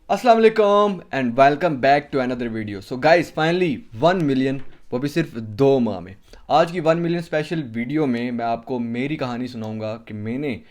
अस्सलाम वालेकुम and welcome back to another video. So guys finally 1 million, वो भी सिर्फ 2 माह में। आज की 1 मिलियन स्पेशल वीडियो में मैं आपको मेरी कहानी सुनाऊंगा कि मैंने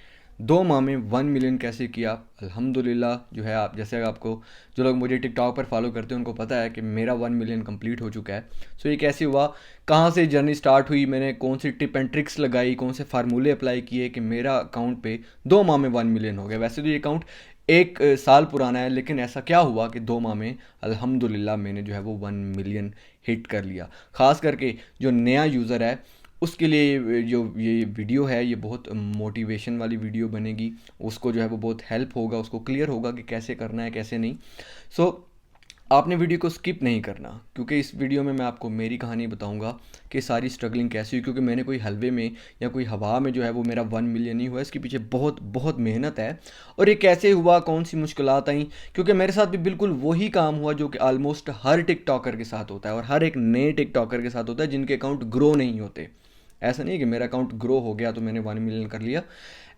2 माह में 1 मिलियन कैसे किया। अल्हम्दुलिल्लाह जो है, आप जैसे आपको जो लोग मुझे टिकटॉक पर फॉलो करते हैं उनको पता है कि मेरा 1 मिलियन कंप्लीट हो चुका है। सो ये कैसे हुआ, कहाँ से जर्नी स्टार्ट हुई, मैंने कौन सी टिप एंड ट्रिक्स लगाई, कौन से फार्मूले अप्लाई किए कि मेरा अकाउंट पे 2 माह में 1 मिलियन हो गया। वैसे तो ये अकाउंट एक साल पुराना है, लेकिन ऐसा क्या हुआ कि 2 माह में अल्हम्दुलिल्लाह मैंने जो है वो 1 मिलियन हिट कर लिया। ख़ास करके जो नया यूज़र है उसके लिए जो ये वीडियो है ये बहुत मोटिवेशन वाली वीडियो बनेगी। उसको जो है वो बहुत हेल्प होगा, उसको क्लियर होगा कि कैसे करना है कैसे नहीं। सो आपने वीडियो को स्किप नहीं करना, क्योंकि इस वीडियो में मैं आपको मेरी कहानी बताऊंगा कि सारी स्ट्रगलिंग कैसी हुई। क्योंकि मैंने कोई हलवे में या कोई हवा में जो है वो मेरा 1 मिलियन नहीं हुआ, इसके पीछे बहुत बहुत मेहनत है। और ये कैसे हुआ, कौन सी मुश्किलात आई, क्योंकि मेरे साथ भी बिल्कुल वही काम हुआ जो कि ऑलमोस्ट हर टिकटॉकर के साथ होता है और हर एक नए टिकटॉकर के साथ होता है जिनके अकाउंट ग्रो नहीं होते। ऐसा नहीं है कि मेरा अकाउंट ग्रो हो गया तो मैंने 1 मिलियन कर लिया,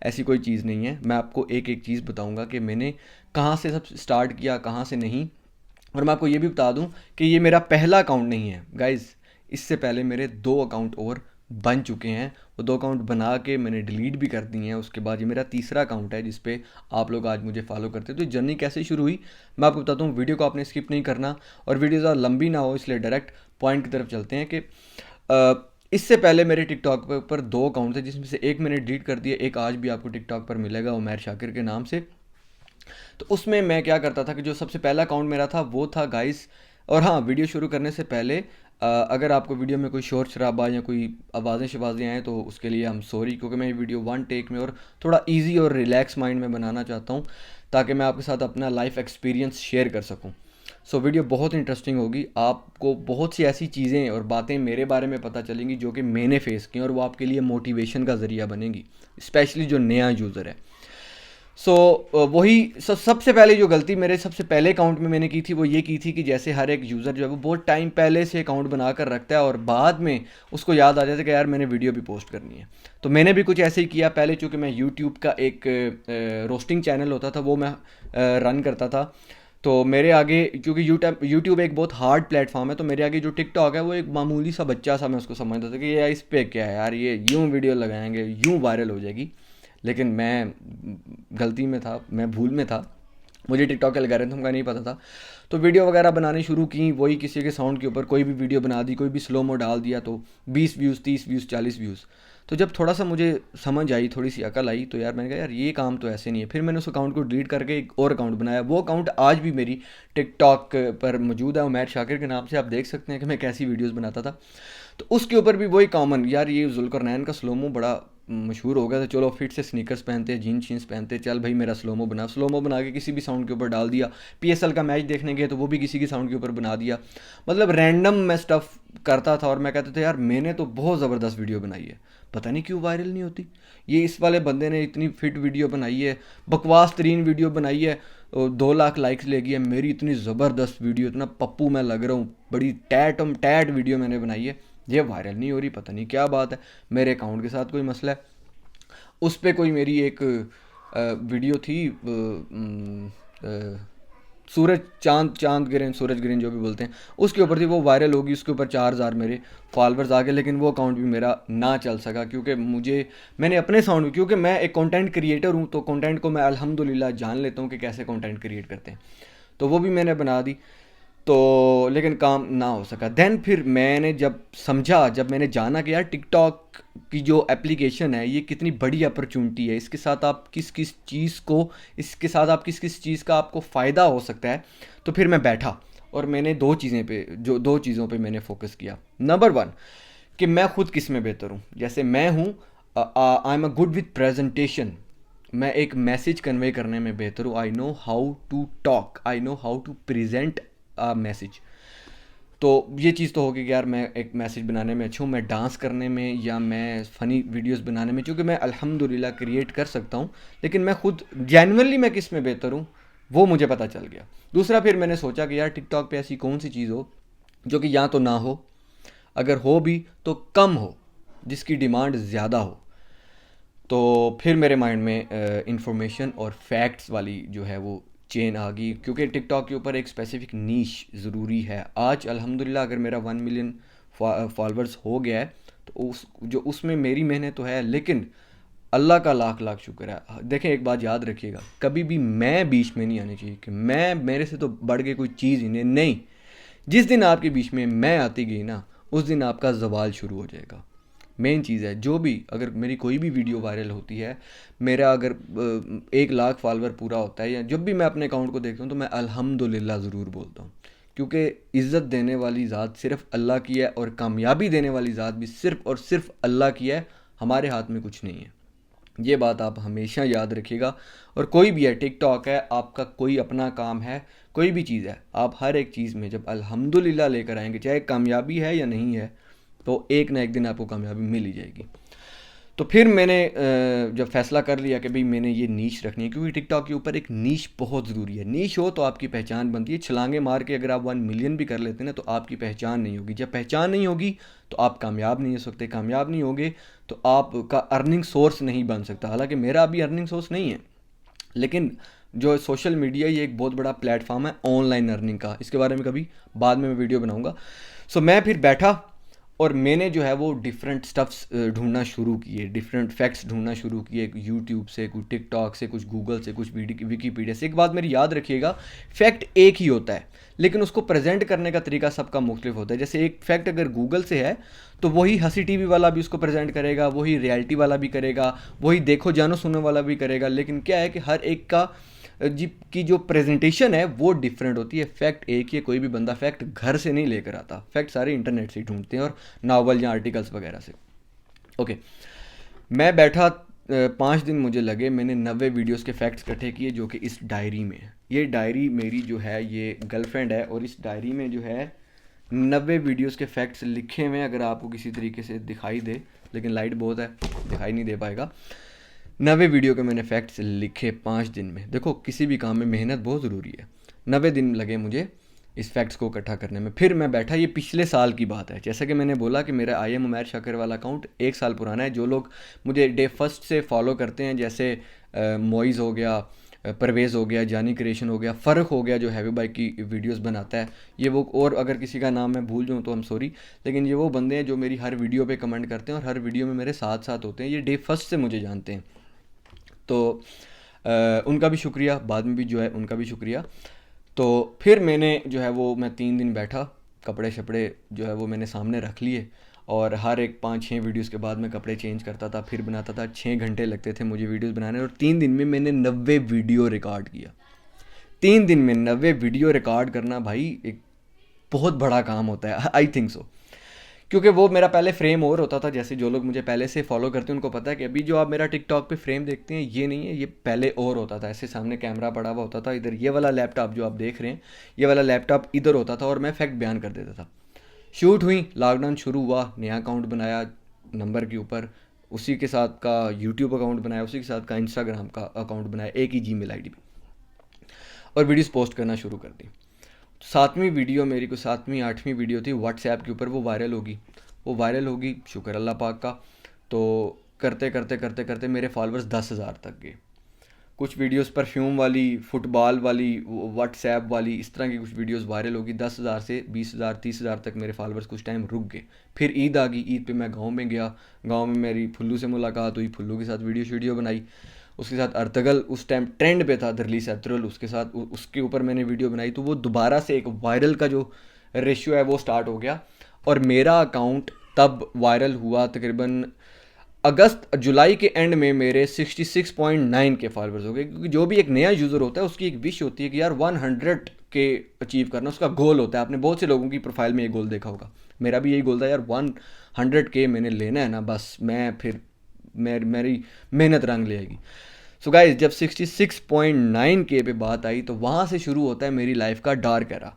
ऐसी कोई चीज़ नहीं है। मैं आपको एक एक चीज़ बताऊंगा कि मैंने कहाँ से सब स्टार्ट किया, कहाँ से नहीं। और मैं आपको ये भी बता दूं कि ये मेरा पहला अकाउंट नहीं है गाइज़। इससे पहले मेरे 2 अकाउंट और बन चुके हैं। वो 2 अकाउंट बना के मैंने डिलीट भी कर दिए हैं। उसके बाद ये मेरा तीसरा अकाउंट है जिस पे आप लोग आज मुझे फॉलो करते हैं। तो जर्नी कैसे शुरू हुई मैं आपको बताता हूँ। वीडियो को आपने स्किप नहीं करना और वीडियो ज़्यादा लंबी ना हो, इसलिए डायरेक्ट पॉइंट की तरफ चलते हैं कि इससे पहले मेरे टिकटॉक पर 2 अकाउंट थे, जिसमें से एक मैंने डिलीट कर दिया, एक आज भी आपको टिकटॉक पर मिलेगा उमैर शाकिर के नाम से। तो उसमें मैं क्या करता था कि जो सबसे पहला अकाउंट मेरा था वो था गाइस। और हाँ, वीडियो शुरू करने से पहले अगर आपको वीडियो में कोई शोर शराबा या कोई आवाज़ें शवाज़ें आएँ तो उसके लिए हम सॉरी, क्योंकि मैं ये वीडियो वन टेक में और थोड़ा इजी और रिलैक्स माइंड में बनाना चाहता हूँ, ताकि मैं आपके साथ अपना लाइफ एक्सपीरियंस शेयर कर सकूँ। सो वीडियो बहुत इंटरेस्टिंग होगी। आपको बहुत सी ऐसी चीज़ें और बातें मेरे बारे में पता चलेंगी जो कि मैंने फेस की और वो आपके लिए मोटिवेशन का ज़रिया बनेगी, स्पेशली जो नया यूज़र है। सो वही सबसे पहले जो गलती मेरे सबसे पहले अकाउंट में मैंने की थी वो ये की थी कि जैसे हर एक यूज़र जो है वो बहुत टाइम पहले से अकाउंट बना कर रखता है और बाद में उसको याद आ जाता है कि यार मैंने वीडियो भी पोस्ट करनी है। तो मैंने भी कुछ ऐसे ही किया। पहले चूँकि मैं यूट्यूब का एक रोस्टिंग चैनल होता था वो मैं रन करता था। तो मेरे आगे, क्योंकि यूट्यूब एक बहुत हार्ड प्लेटफॉर्म है, तो मेरे आगे जो टिकटॉक है वो एक मामूली सा बच्चा सा मैं उसको समझता था कि यार इस पे क्या है यार, ये यूं वीडियो लगाएंगे यूं वायरल हो जाएगी। लेकिन मैं गलती में था, मैं भूल में था, मुझे टिकटॉक के एल्गोरिथम का नहीं पता था। तो वीडियो वगैरह बनानी शुरू की, वही किसी के साउंड के ऊपर कोई भी वीडियो बना दी, कोई भी स्लो मो डाल दिया तो 20 व्यूज़, 30 व्यूज़, 40 व्यूज़। तो जब थोड़ा सा मुझे समझ आई, थोड़ी सी अकल आई, तो यार मैंने कहा यार ये काम तो ऐसे नहीं है। फिर मैंने उस अकाउंट को डिलीट करके एक और अकाउंट बनाया। वो अकाउंट आज भी मेरी टिकटॉक पर मौजूद है, उमैर शाकिर के नाम से। आप देख सकते हैं कि मैं कैसी वीडियोज़ बनाता था। तो उसके ऊपर भी वही कॉमन, यार ये जुल्करनैन का स्लोमो बड़ा मशहूर हो गया, तो चलो फिर से स्नीकर्स पहनते हैं, जीन्स शीन्स पहनते हैं, चल भाई मेरा स्लोमो बना के किसी भी साउंड के ऊपर डाल दिया। पीएसएल का मैच देखने गए तो वो भी किसी की साउंड के ऊपर बना दिया। मतलब रैंडम मैं स्टफ़ करता था और मैं कहता था यार मैंने तो बहुत ज़बरदस्त वीडियो बनाई है, पता नहीं क्यों वायरल नहीं होती। ये इस वाले बंदे ने इतनी फिट वीडियो बनाई है, बकवास तरीन वीडियो बनाई है, 2 लाख लाइक्स ले गई है। मेरी इतनी ज़बरदस्त वीडियो, इतना पप्पू मैं लग रहा हूँ, बड़ी टैट वीडियो मैंने बनाई है, ये वायरल नहीं हो रही, पता नहीं क्या बात है, मेरे अकाउंट के साथ कोई मसला है। उस पे कोई मेरी एक वीडियो थी, सूरज चांद चांद गिरन, सूरज गिरन जो भी बोलते हैं, उसके ऊपर थी, वो वायरल होगी, उसके ऊपर 4,000 मेरे फॉलोअर्स आ गए। लेकिन वो अकाउंट भी मेरा ना चल सका, क्योंकि मैंने अपने साउंड, क्योंकि मैं एक कंटेंट क्रिएटर हूँ तो कंटेंट को मैं अल्हम्दुलिल्लाह जान लेता हूँ कि कैसे कंटेंट क्रिएट करते हैं। तो वो भी मैंने बना दी, तो लेकिन काम ना हो सका। देन फिर मैंने जब समझा, जब मैंने जाना कि यार टिकटॉक की जो एप्लीकेशन है ये कितनी बड़ी अपॉर्चुनिटी है, इसके साथ आप किस किस चीज़ का आपको फ़ायदा हो सकता है। तो फिर मैं बैठा और मैंने 2 चीज़ों पे मैंने फोकस किया। नंबर 1 कि मैं खुद किस में बेहतर हूँ। जैसे मैं हूँ, I am a good with presentation, मैं एक मैसेज कन्वे करने में बेहतर हूँ। I know how to talk, I know how to present a message. तो ये चीज़ तो होगी कि यार मैं एक मैसेज बनाने में अच्छा हूँ, मैं डांस करने में या मैं फ़नी वीडियोस बनाने में, क्योंकि मैं अल्हम्दुलिल्लाह क्रिएट कर सकता हूँ। लेकिन मैं खुद जेन्युइनली मैं किस में बेहतर हूँ वो मुझे पता चल गया। दूसरा, फिर मैंने सोचा कि यार टिकटॉक पे ऐसी कौन सी चीज़ हो जो कि या तो ना हो, अगर हो भी तो कम हो, जिसकी डिमांड ज़्यादा हो। तो फिर मेरे माइंड में इंफॉर्मेशन और फैक्ट्स वाली जो है वो चेन आ गई, क्योंकि टिकटॉक के ऊपर एक स्पेसिफिक नीश ज़रूरी है। आज अल्हम्दुलिल्लाह अगर मेरा 1 मिलियन फॉलोअर्स हो गया है तो उसमें मेरी मेहनत तो है, लेकिन अल्लाह का लाख लाख शुक्र है। देखें, एक बात याद रखिएगा, कभी भी मैं बीच में नहीं आनी चाहिए कि मेरे से तो बढ़ के कोई चीज़ ही नहीं। जिस दिन आपके बीच में मैं आती गई ना, उस दिन आपका जवाल शुरू हो जाएगा। मेन चीज़ है, जो भी अगर मेरी कोई भी वीडियो वायरल होती है, मेरा अगर 1 लाख फॉलोअर पूरा होता है, या जब भी मैं अपने अकाउंट को देखता हूँ तो मैं अल्हम्दुलिल्लाह ज़रूर बोलता हूँ, क्योंकि इज़्ज़त देने वाली ज़ात सिर्फ अल्लाह की है और कामयाबी देने वाली ज़ात भी सिर्फ और सिर्फ अल्लाह की है। हमारे हाथ में कुछ नहीं है। ये बात आप हमेशा याद रखिएगा। और कोई भी है, टिकटॉक है, आपका कोई अपना काम है, कोई भी चीज़ है, आप हर एक चीज़ में जब अल्हम्दुलिल्लाह लेकर आएंगे, चाहे कामयाबी है या नहीं है, तो एक ना एक दिन आपको कामयाबी मिल ही जाएगी। तो फिर मैंने जब फैसला कर लिया कि भाई मैंने ये नीश रखनी है, क्योंकि टिकटॉक के ऊपर एक नीश बहुत ज़रूरी है। नीश हो तो आपकी पहचान बनती है। छलांगे मार के अगर आप 1 मिलियन भी कर लेते हैं ना, तो आपकी पहचान नहीं होगी। जब पहचान नहीं होगी तो आप कामयाब नहीं हो सकते। कामयाब नहीं होगे तो आपका अर्निंग सोर्स नहीं बन सकता। हालांकि मेरा अभी अर्निंग सोर्स नहीं है, लेकिन जो सोशल मीडिया ये एक बहुत बड़ा प्लेटफॉर्म है ऑनलाइन अर्निंग का। इसके बारे में कभी बाद में मैं वीडियो बनाऊंगा। सो मैं फिर बैठा और मैंने जो है वो डिफरेंट स्टफ्स ढूंढना शुरू किए, डिफरेंट फैक्ट्स ढूंढना शुरू किए, यूट्यूब से, कुछ टिकटॉक से, कुछ गूगल से, कुछ विकीपीडिया से। एक बात मेरी याद रखिएगा, फैक्ट एक ही होता है, लेकिन उसको प्रेजेंट करने का तरीका सबका मुख्तलिफ होता है। जैसे एक फैक्ट अगर गूगल से है तो वही हंसी टीवी वाला भी उसको प्रेजेंट करेगा, वही रियलिटी वाला भी करेगा, वही देखो जानो सुनो वाला भी करेगा। लेकिन क्या है कि हर एक का जी की जो प्रेजेंटेशन है वो डिफरेंट होती है। फैक्ट एक ही है। कोई भी बंदा फैक्ट घर से नहीं लेकर आता, फैक्ट सारे इंटरनेट से ही ढूंढते हैं और नावल या आर्टिकल्स वगैरह से। ओके, मैं बैठा 5 दिन मुझे लगे। मैंने 90 वीडियोस के फैक्ट्स इकट्ठे किए, जो कि इस डायरी में है। ये डायरी मेरी जो है ये गर्लफ्रेंड है, और इस डायरी में जो है 90 वीडियोस के फैक्ट्स लिखे हुए हैं। अगर आपको किसी तरीके से दिखाई दे, लेकिन लाइट बहुत है, दिखाई नहीं दे पाएगा। 90 वीडियो के मैंने फैक्ट्स लिखे 5 दिन में। देखो, किसी भी काम में मेहनत बहुत ज़रूरी है। 90 दिन लगे मुझे इस फैक्ट्स को इकट्ठा करने में। फिर मैं बैठा, ये पिछले साल की बात है। जैसा कि मैंने बोला कि मेरा आई एम उमैर शाकिर वाला अकाउंट 1 साल पुराना है। जो लोग मुझे डे फर्स्ट से फॉलो करते हैं, जैसे मोइज़ हो गया, परवेज़ हो गया, जानी क्रिएशन हो गया, फ़र्क हो गया जो हैवी बाइक की वीडियोस बनाता है, ये वो, और अगर किसी का नाम मैं भूल जाऊँ तो हम सॉरी, लेकिन ये वो बंदे हैं जो मेरी हर वीडियो पे कमेंट करते हैं और हर वीडियो में मेरे साथ साथ होते हैं। ये डे फर्स्ट से मुझे जानते हैं, तो उनका भी शुक्रिया, बाद में भी जो है उनका भी शुक्रिया। तो फिर मैंने जो है वो, मैं 3 दिन बैठा, कपड़े शपड़े जो है वो मैंने सामने रख लिए, और हर एक 5-6 वीडियोस के बाद मैं कपड़े चेंज करता था, फिर बनाता था। 6 घंटे लगते थे मुझे वीडियोस बनाने, और 3 दिन में मैंने 90 वीडियो रिकॉर्ड किया। 3 दिन में 90 वीडियो रिकॉर्ड करना भाई एक बहुत बड़ा काम होता है, आई थिंक सो। क्योंकि वो मेरा पहले फ्रेम और होता था। जैसे जो लोग मुझे पहले से फॉलो करते हैं उनको पता है कि अभी जो आप मेरा टिकटॉक पे फ्रेम देखते हैं ये नहीं है, ये पहले और होता था। ऐसे सामने कैमरा पड़ा हुआ होता था, इधर ये वाला लैपटॉप जो आप देख रहे हैं, ये वाला लैपटॉप इधर होता था, और मैं फैक्ट बयान कर देता था। शूट हुई, लॉकडाउन शुरू हुआ, नया अकाउंट बनाया नंबर के ऊपर, उसी के साथ का यूट्यूब अकाउंट बनाया, उसी के साथ का इंस्टाग्राम का अकाउंट बनाया, एक ही जीमेल आईडी पे, और वीडियोस पोस्ट करना शुरू कर दी। 7वीं वीडियो मेरी को 7वीं 8वीं वीडियो थी व्हाट्सएप के ऊपर, वो वायरल होगी, शुक्र अल्लाह पाक का। तो करते करते करते करते मेरे फॉलोअर्स 10,000 तक गए। कुछ वीडियोस परफ्यूम वाली, फुटबॉल वाली, व्हाट्सएप वाली, इस तरह की कुछ वीडियोस वायरल होगी। 10,000 से 20,000 30,000 तक मेरे फॉलोअर्स कुछ टाइम रुक गए। फिर ईद आ गई, ईद पे मैं गांव में गया, गांव में मेरी फुल्लू से मुलाकात हुई, फुल्लू के साथ वीडियो बनाई। उसके साथ अर्तगल उस टाइम ट्रेंड पे था, दरली सैत्रल, उसके साथ उसके ऊपर मैंने वीडियो बनाई। तो वो दोबारा से एक वायरल का जो रेशियो है वो स्टार्ट हो गया, और मेरा अकाउंट तब वायरल हुआ तकरीबन अगस्त जुलाई के एंड में मेरे 66.9 के फॉलोअर्स हो गए। क्योंकि जो भी एक नया यूज़र होता है उसकी एक विश होती है कि यार 100 के अचीव करना, उसका गोल होता है। आपने बहुत से लोगों की प्रोफाइल में ये गोल देखा होगा, मेरा भी यही गोल था यार, 100 के मैंने लेना है ना, बस मैं फिर मेरी मेहनत रंग ले आएगी। सो गाइज, जब 66.9 के पे बात आई तो वहाँ से शुरू होता है मेरी लाइफ का डार्क एरा।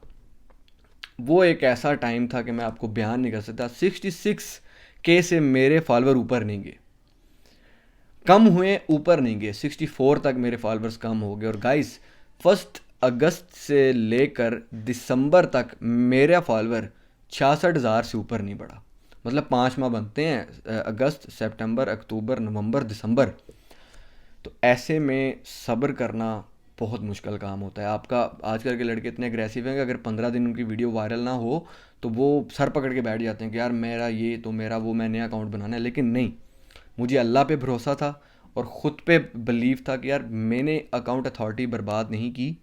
वो एक ऐसा टाइम था कि मैं आपको बयान नहीं कर सकता। 66 के से मेरे फॉलोअर ऊपर नहीं गए, कम हुए, ऊपर नहीं गए। 64 तक मेरे फॉलोअर्स कम हो गए। और गाइस, 1 अगस्त से लेकर दिसंबर तक मेरा फॉलोअर 66,000 से ऊपर नहीं बढ़ा। मतलब 5 माह बनते हैं, अगस्त, सितंबर, अक्टूबर, नवंबर, दिसंबर। तो ऐसे में सब्र करना बहुत मुश्किल काम होता है आपका। आजकल के लड़के इतने अग्रेसिव हैं कि अगर 15 दिन उनकी वीडियो वायरल ना हो तो वो सर पकड़ के बैठ जाते हैं कि यार मेरा ये तो मेरा वो, मैं नया अकाउंट बनाना है। लेकिन नहीं, मुझे अल्लाह पे भरोसा था और ख़ुद पे बिलीव था कि यार मैंने अकाउंट अथॉरिटी बर्बाद नहीं की,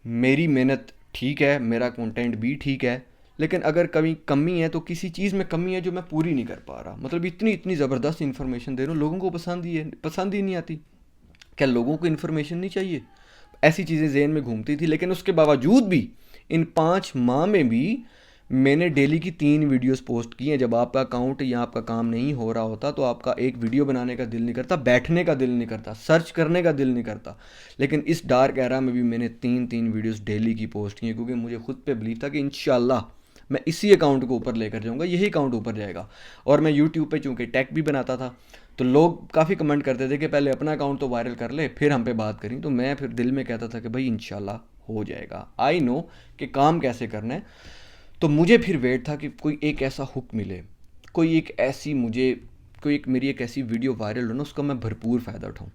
मेरी मेहनत ठीक है, मेरा कंटेंट भी ठीक है, लेकिन अगर कभी कमी है तो किसी चीज़ में कमी है जो मैं पूरी नहीं कर पा रहा। मतलब इतनी इतनी ज़बरदस्त इन्फॉर्मेशन दे रहा हूँ, लोगों को पसंद ही नहीं आती। क्या लोगों को इन्फॉर्मेशन नहीं चाहिए? ऐसी चीज़ें जहन में घूमती थी। लेकिन उसके बावजूद भी इन 5 माह में भी मैंने डेली की 3 वीडियोस पोस्ट की हैं। जब आपका अकाउंट या आपका काम नहीं हो रहा होता तो आपका एक वीडियो बनाने का दिल नहीं करता, बैठने का दिल नहीं करता, सर्च करने का दिल नहीं करता। लेकिन इस डार्क एरा में भी मैंने 3 वीडियोस डेली की पोस्ट की हैं, क्योंकि मुझे खुद पे बिलीव था कि इंशाल्लाह मैं इसी अकाउंट को ऊपर लेकर जाऊंगा, यही अकाउंट ऊपर जाएगा। और मैं यूट्यूब पे चूँकि टेक भी बनाता था तो लोग काफ़ी कमेंट करते थे कि पहले अपना अकाउंट तो वायरल कर ले फिर हम पे बात करें। तो मैं फिर दिल में कहता था कि भाई इंशाल्लाह हो जाएगा, आई नो कि काम कैसे करना है। तो मुझे फिर वेट था कि कोई एक ऐसा हुक मिले, कोई एक ऐसी मुझे कोई एक मेरी एक ऐसी वीडियो वायरल हो ना, उसका मैं भरपूर फ़ायदा उठाऊँ।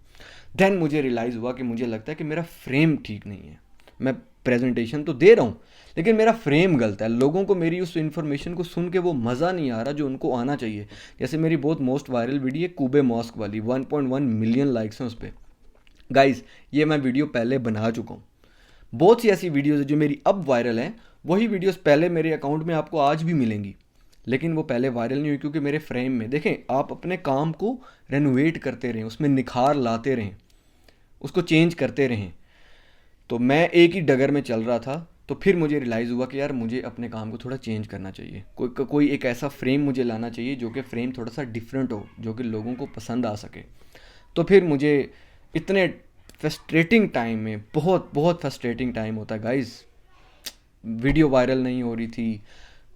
देन मुझे रियलाइज़ हुआ कि मुझे लगता है कि मेरा फ्रेम ठीक नहीं है। मैं प्रेजेंटेशन तो दे रहा हूँ लेकिन मेरा फ्रेम गलत है। लोगों को मेरी उस इन्फॉर्मेशन को सुन के वो मज़ा नहीं आ रहा जो उनको आना चाहिए। जैसे मेरी बहुत मोस्ट वायरल वीडियो है कूबे मॉस्क वाली, 1.1 मिलियन लाइक्स हैं उस पर। गाइज ये मैं वीडियो पहले बना चुका हूँ। बहुत सी ऐसी वीडियोज़ जो मेरी अब वायरल हैं, वही वीडियोज़ पहले मेरे अकाउंट में आपको आज भी मिलेंगी, लेकिन वो पहले वायरल नहीं हुई क्योंकि मेरे फ्रेम में देखें, आप अपने काम को रेनोवेट करते रहें, उसमें निखार लाते रहें, उसको चेंज करते रहें। तो मैं एक ही डगर में चल रहा था, तो फिर मुझे रियलाइज़ हुआ कि यार मुझे अपने काम को थोड़ा चेंज करना चाहिए। कोई एक ऐसा फ्रेम मुझे लाना चाहिए जो कि फ्रेम थोड़ा सा डिफरेंट हो, जो कि लोगों को पसंद आ सके। तो फिर मुझे इतने फ्रस्ट्रेटिंग टाइम में, बहुत बहुत फ्रस्ट्रेटिंग टाइम होता है गाइज़, वीडियो वायरल नहीं हो रही थी,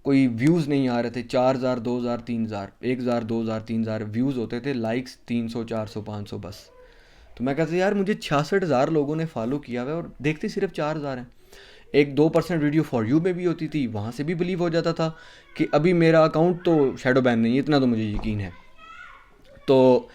कोई व्यूज़ नहीं आ रहे थे। 4,000 2,000 3,000 1,000 2,000 3,000 व्यूज़ होते थे, लाइक्स 300 400 500 बस। तो मैं कहता यार मुझे 66,000 लोगों ने फॉलो किया हुआ है और देखते सिर्फ 4,000 हैं। 1-2% वीडियो फॉर यू में भी होती थी, वहाँ से भी बिलीव हो जाता था कि अभी मेरा अकाउंट तो शैडो बैन नहीं है, इतना तो मुझे यकीन है। तो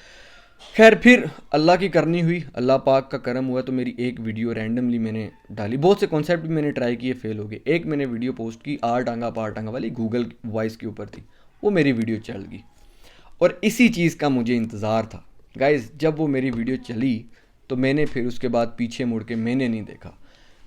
खैर फिर अल्लाह की करनी हुई, अल्लाह पाक का करम हुआ तो मेरी एक वीडियो रैंडमली मैंने डाली। बहुत से कॉन्सेप्ट भी मैंने ट्राई किए, फेल हो गए। एक मैंने वीडियो पोस्ट की आर टांगा पार टांगा वाली, गूगल वॉइस के ऊपर थी, वो मेरी वीडियो चल गई। और इसी चीज़ का मुझे इंतज़ार था गाइज़। जब वो मेरी वीडियो चली तो मैंने फिर उसके बाद पीछे मुड़ के मैंने नहीं देखा।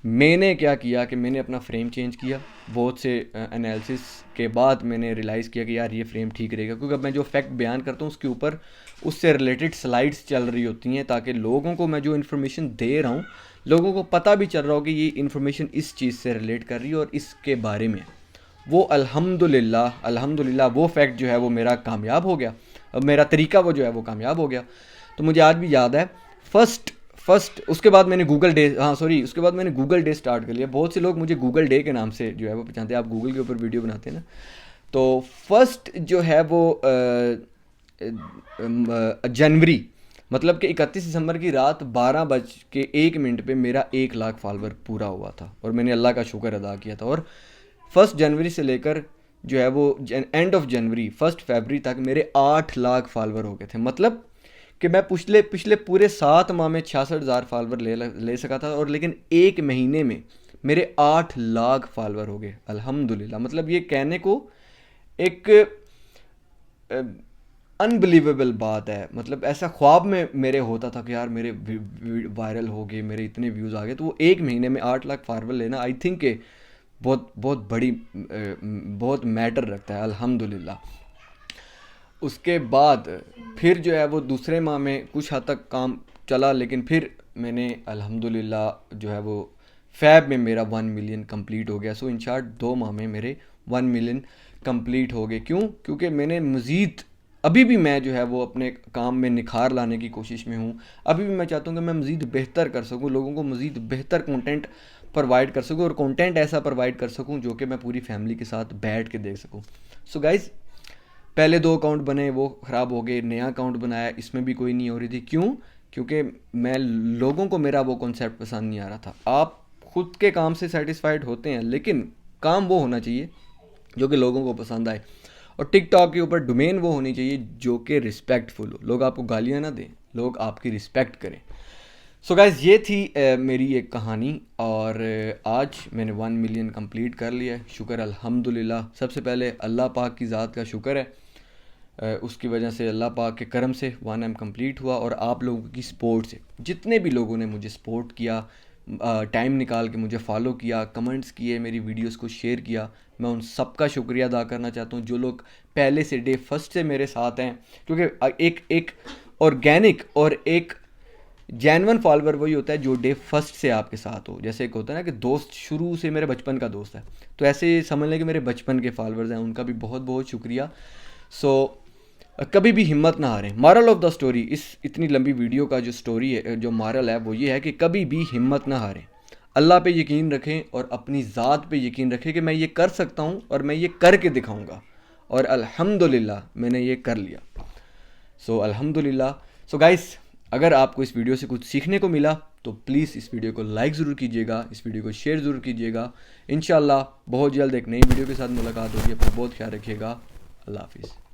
मैंने क्या किया कि मैंने अपना फ्रेम चेंज किया। बहुत से एनालिसिस के बाद मैंने रियलाइज़ किया कि यार ये फ्रेम ठीक रहेगा, क्योंकि अब मैं जो फैक्ट बयान करता हूँ उसके ऊपर उससे रिलेटेड स्लाइड्स चल रही होती हैं, ताकि लोगों को मैं जो इन्फॉर्मेशन दे रहा हूँ लोगों को पता भी चल रहा हो कि ये इन्फॉर्मेशन इस चीज़ से रिलेट कर रही है और इसके बारे में। वो अल्हम्दुलिल्लाह वो फैक्ट जो है वो मेरा कामयाब हो गया, मेरा तरीका वो जो है वो कामयाब हो गया। तो मुझे आज भी याद है फर्स्ट उसके बाद मैंने उसके बाद मैंने गूगल डे स्टार्ट कर लिया। बहुत से लोग मुझे गूगल डे के नाम से जो है वो पहचानते हैं, आप गूगल के ऊपर वीडियो बनाते हैं ना। तो फर्स्ट जो है वो जनवरी, मतलब कि 31 दिसंबर की रात 12:01 पे मेरा 1 लाख फॉलोवर पूरा हुआ था और मैंने अल्लाह का शुक्र अदा किया था। और 1 जनवरी से लेकर जो है वो एंड ऑफ जनवरी 1 फरवरी तक मेरे 8 लाख फॉलोवर हो गए थे। मतलब कि मैं पिछले पूरे 7 माह में 66,000 फॉलोवर ले सका था, और लेकिन एक महीने में मेरे 8 लाख फॉलोवर हो गए अल्हम्दुलिल्लाह। मतलब ये कहने को एक अनबिलीवेबल बात है। मतलब ऐसा ख्वाब में मेरे होता था कि यार मेरे वायरल हो गए, मेरे इतने व्यूज़ आ गए। तो वो एक महीने में 8 लाख फॉलोवर लेना आई थिंक के बहुत बहुत बड़ी बहुत मैटर रखता है अल्हम्दुलिल्लाह। उसके बाद फिर जो है वो दूसरे माह में कुछ हद तक काम चला, लेकिन फिर मैंने अल्हम्दुलिल्लाह जो है वो फैब में मेरा 1 मिलियन कंप्लीट हो गया। सो इन शॉर्ट 2 माह में मेरे 1 मिलियन कंप्लीट हो गए। क्यों? क्योंकि मैंने मज़ीद अभी भी मैं जो है वो अपने काम में निखार लाने की कोशिश में हूँ। अभी भी मैं चाहता हूँ कि मैं मज़ीद बेहतर कर सकूँ, लोगों को मज़ीद बेहतर कंटेंट प्रोवाइड कर सकूँ, और कंटेंट ऐसा प्रोवाइड कर सकूँ जो कि मैं पूरी फैमिली के साथ बैठ के देख सकूँ। सो गाइज़ पहले 2 अकाउंट बने वो ख़राब हो गए, नया अकाउंट बनाया, इसमें भी कोई नहीं हो रही थी। क्यों? क्योंकि मैं लोगों को मेरा वो कॉन्सेप्ट पसंद नहीं आ रहा था। आप खुद के काम से सेटिस्फाइड होते हैं, लेकिन काम वो होना चाहिए जो कि लोगों को पसंद आए। और टिकटॉक के ऊपर डोमेन वो होनी चाहिए जो कि रिस्पेक्टफुल हो, लोग आपको गालियाँ ना दें, लोग आपकी रिस्पेक्ट करें। सो गाइज ये थी मेरी एक कहानी, और आज मैंने 1 मिलियन कंप्लीट कर लिया है। शुक्र अल्हम्दुलिल्लाह। सबसे पहले अल्लाह पाक की ज़ात का शुक्र है, उसकी वजह से अल्लाह पाक के करम से 1M कंप्लीट हुआ, और आप लोगों की सपोर्ट से, जितने भी लोगों ने मुझे सपोर्ट किया, टाइम निकाल के मुझे फॉलो किया, कमेंट्स किए, मेरी वीडियोस को शेयर किया, मैं उन सब का शुक्रिया अदा करना चाहता हूँ। जो लोग पहले से डे फर्स्ट से मेरे साथ हैं, क्योंकि एक ऑर्गेनिक और एक जेन्युइन फॉलोअर वही होता है जो डे फर्स्ट से आपके साथ हो। जैसे एक होता है ना कि दोस्त शुरू से मेरे बचपन का दोस्त है, तो ऐसे समझ लें कि मेरे बचपन के फॉलोअर्स हैं, उनका भी बहुत बहुत शुक्रिया। सो कभी भी हिम्मत ना हारें। मॉरल ऑफ द स्टोरी, इस इतनी लंबी वीडियो का जो स्टोरी है, जो मॉरल है वो ये है कि कभी भी हिम्मत ना हारें, अल्लाह पे यकीन रखें और अपनी ज़ात पे यकीन रखें कि मैं ये कर सकता हूँ और मैं ये करके दिखाऊँगा, और अल्हम्दुलिल्लाह मैंने ये कर लिया। सो अल्हम्दुलिल्लाह। सो गाइस, अगर आपको इस वीडियो से कुछ सीखने को मिला तो प्लीज़ इस वीडियो को लाइक ज़रूर कीजिएगा, इस वीडियो को शेयर ज़रूर कीजिएगा। इंशाल्लाह बहुत जल्द एक नई वीडियो के साथ मुलाकात होगी। अपना बहुत ख्याल रखिएगा। अल्लाह हाफिज़।